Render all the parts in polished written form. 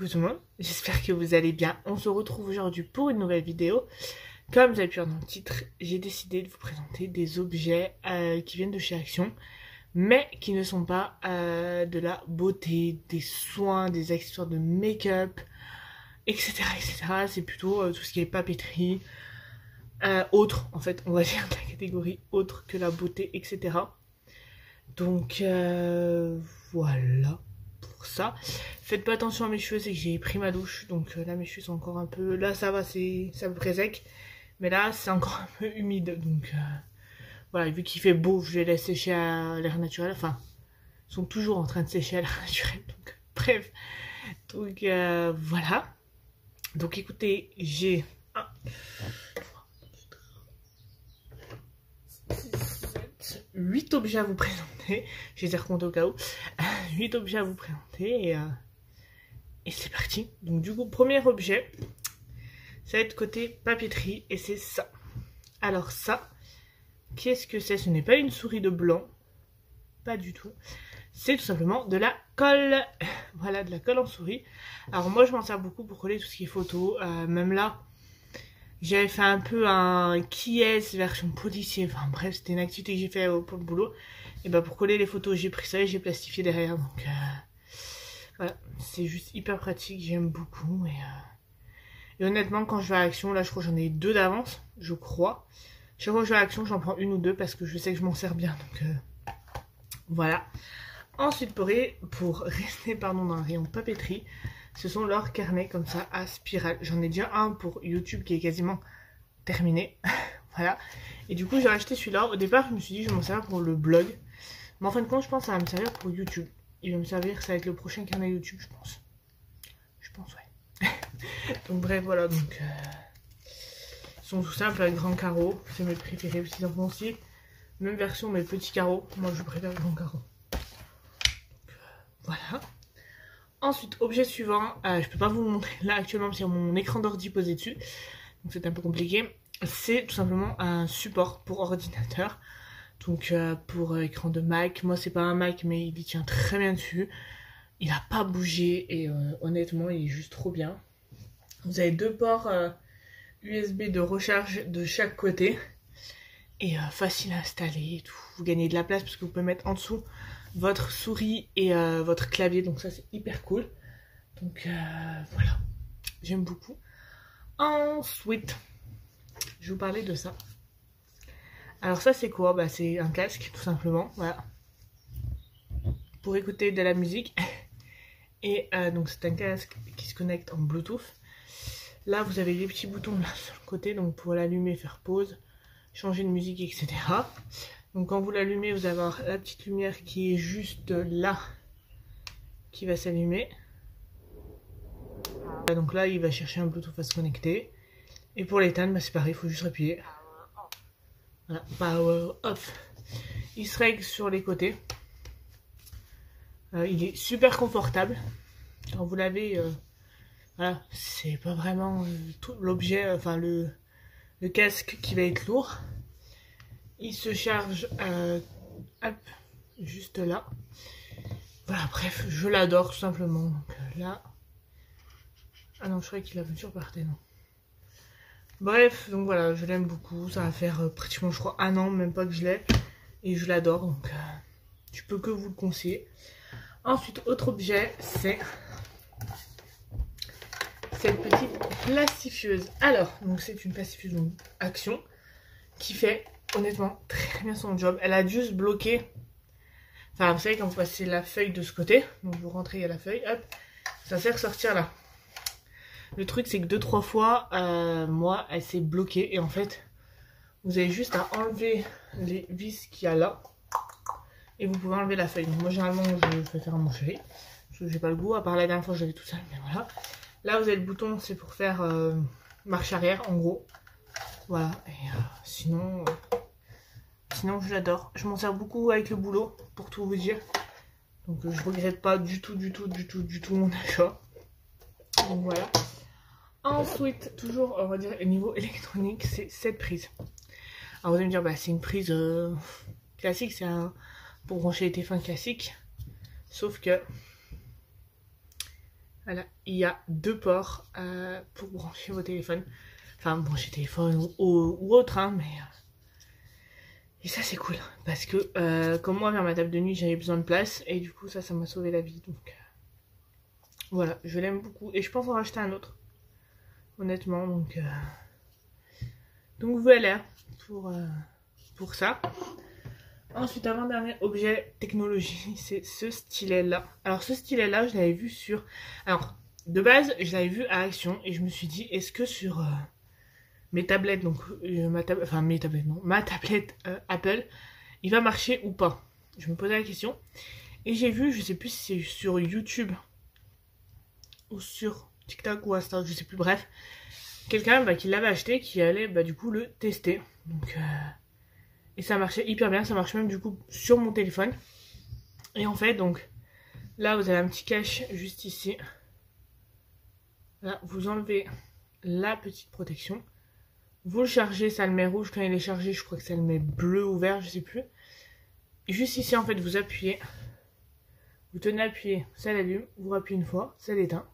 coucou tout le monde, j'espère que vous allez bien. On se retrouve aujourd'hui pour une nouvelle vidéo. Comme vous avez pu voir dans le titre, j'ai décidé de vous présenter des objets qui viennent de chez Action, mais qui ne sont pas de la beauté, des soins, des accessoires de make-up, etc. etc. C'est plutôt tout ce qui est papeterie, autre en fait, on va dire de la catégorie autre que la beauté, etc. Donc voilà. Ça, faites pas attention à mes cheveux, c'est que j'ai pris ma douche, donc là mes cheveux sont encore un peu, là ça va, c'est à peu près sec, mais là c'est encore un peu humide, donc voilà, vu qu'il fait beau, je les laisse sécher à l'air naturel, enfin ils sont toujours en train de sécher à l'air naturel, donc bref, donc voilà. Donc écoutez, j'ai 8 objets à vous présenter, je les ai recomptés au cas où, 8 objets à vous présenter et c'est parti. Donc du coup, premier objet, ça va être côté papeterie et c'est ça. Alors ça, qu'est-ce que c'est? Ce n'est pas une souris de blanc, pas du tout. C'est tout simplement de la colle, voilà, de la colle en souris. Alors moi je m'en sers beaucoup pour coller tout ce qui est photo, même là. J'avais fait un peu un qui est version policier, enfin bref, c'était une activité que j'ai fait pour le boulot. Et bah pour coller les photos, j'ai pris ça et j'ai plastifié derrière. Donc voilà, c'est juste hyper pratique, j'aime beaucoup. Et honnêtement, quand je vais à Action, là je crois que j'en ai 2 d'avance, je crois. Chaque fois que je vais à Action, j'en prends 1 ou 2 parce que je sais que je m'en sers bien. Donc voilà. Ensuite, pour rester dans le rayon papeterie, ce sont leurs carnets comme ça à spirale. J'en ai déjà un pour YouTube qui est quasiment terminé. Voilà. Et du coup, j'ai acheté celui-là. Au départ, je me suis dit, je vais m'en servir pour le blog. Mais en fin de compte, je pense que ça va me servir pour YouTube. Il va me servir, ça va être le prochain carnet YouTube, je pense. Je pense, ouais. Donc, bref, voilà. Donc, ils sont tout simples avec grand carreau. C'est mes préférés, petits enfants aussi. Même version, mais petits carreaux. Moi, je préfère grand carreau. Voilà. Ensuite, objet suivant, je peux pas vous le montrer là actuellement parce qu'il y a mon écran d'ordi posé dessus, donc c'est un peu compliqué. C'est tout simplement un support pour ordinateur, donc pour écran de Mac. Moi c'est pas un Mac mais il y tient très bien dessus, il a pas bougé et honnêtement il est juste trop bien. Vous avez 2 ports USB de recharge de chaque côté et facile à installer et tout. Vous gagnez de la place parce que vous pouvez mettre en dessous votre souris et votre clavier, donc ça c'est hyper cool. Donc voilà, j'aime beaucoup. Ensuite, je vais vous parler de ça. Alors ça c'est quoi? Bah c'est un casque tout simplement, voilà, pour écouter de la musique. Et donc c'est un casque qui se connecte en Bluetooth. Là vous avez les petits boutons là sur le côté, donc pour l'allumer, faire pause, changer de musique, etc. Donc quand vous l'allumez, vous allez avoir la petite lumière qui est juste là, qui va s'allumer. Donc là, il va chercher un Bluetooth à se connecter. Et pour l'éteindre, bah c'est pareil, il faut juste appuyer. Voilà, power off. Il se règle sur les côtés. Il est super confortable. Quand vous l'avez, voilà, c'est pas vraiment tout l'objet, enfin le casque qui va être lourd. Il se charge hop, juste là. Voilà, bref, je l'adore tout simplement. Donc là. Ah non, je croyais qu'il avait surparté, non. Bref, donc voilà, je l'aime beaucoup. Ça va faire pratiquement, je crois, 1 an, même pas que je l'ai. Et je l'adore, donc je peux que vous le conseiller. Ensuite, autre objet, c'est cette petite plastifieuse. Alors, donc c'est une plastifieuse donc, Action qui fait honnêtement très bien son job. Elle a juste bloqué. Enfin, vous savez, quand vous passez la feuille de ce côté, donc vous rentrez, il y a la feuille, hop, ça sert à sortir là. Le truc c'est que 2-3 fois, moi, elle s'est bloquée et en fait, vous avez juste à enlever les vis qu'il y a là et vous pouvez enlever la feuille. Donc, moi, généralement, je préfère mon chéri parce que j'ai pas le goût. À part la dernière fois, j'avais tout seul, mais voilà. Là, vous avez le bouton, c'est pour faire marche arrière, en gros. Voilà. Et sinon, je l'adore. Je m'en sers beaucoup avec le boulot, pour tout vous dire. Donc, je regrette pas du tout mon achat. Donc voilà. Ensuite, toujours, on va dire, au niveau électronique, c'est cette prise. Alors, vous allez me dire, bah, c'est une prise classique, c'est pour brancher les téléphones classiques. Sauf que Voilà, il y a 2 ports pour brancher vos téléphones. Enfin, brancher téléphone ou autre, hein, mais... Et ça, c'est cool. Parce que, comme moi, vers ma table de nuit, j'avais besoin de place. Et du coup, ça m'a sauvé la vie. Donc, voilà, je l'aime beaucoup. Et je pense en racheter un autre. Honnêtement, donc voilà pour ça. Ensuite, avant-dernier objet technologie, c'est ce stylet-là. Alors, ce stylet-là, je l'avais vu sur... Alors, de base, je l'avais vu à Action. Et je me suis dit, est-ce que sur... mes tablettes, donc ma tablette Apple, il va marcher ou pas? Je me posais la question. Et j'ai vu, je sais plus si c'est sur YouTube ou sur TikTok ou Insta, je sais plus, bref, quelqu'un qui l'avait acheté, qui allait du coup le tester. Donc, et ça marchait hyper bien, ça marche même du coup sur mon téléphone. Et en fait, donc, là vous avez un petit cache juste ici. Là, vous enlevez la petite protection. Vous le chargez, ça le met rouge. Quand il est chargé, je crois que ça le met bleu ou vert, je sais plus. Et juste ici, en fait, vous appuyez. Vous tenez appuyé, ça l'allume. Vous rappuyez une fois, ça l'éteint.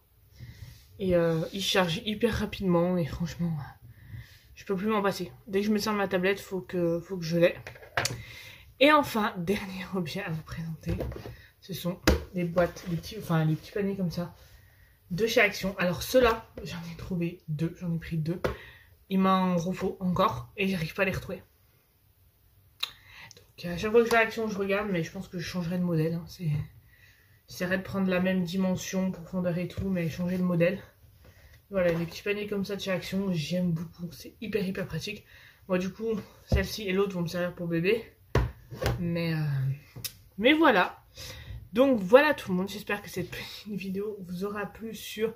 Et il charge hyper rapidement. Et franchement, je peux plus m'en passer. Dès que je me sers de ma tablette, faut que je l'ai. Et enfin, dernier objet à vous présenter. Ce sont des boîtes, les petits paniers comme ça. De chez Action. Alors ceux-là, j'en ai trouvé 2. J'en ai pris 2. Il m'en refaut encore et j'arrive pas à les retrouver. Donc à chaque fois que je vais à Action, je regarde, mais je pense que je changerai de modèle. Hein. J'essaierai de prendre la même dimension, profondeur et tout, mais changer de modèle. Voilà, les petits paniers comme ça de chez Action, j'aime beaucoup. C'est hyper pratique. Moi du coup, celle-ci et l'autre vont me servir pour bébé. Mais voilà. Donc voilà tout le monde, j'espère que cette petite vidéo vous aura plu sur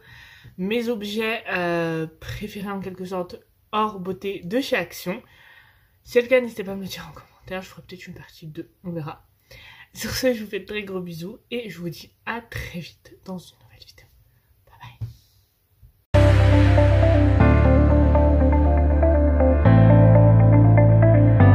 mes objets préférés en quelque sorte hors beauté de chez Action. Si c'est le cas, n'hésitez pas à me le dire en commentaire, je ferai peut-être une partie 2, on verra. Sur ce, je vous fais de très gros bisous et je vous dis à très vite dans une nouvelle vidéo.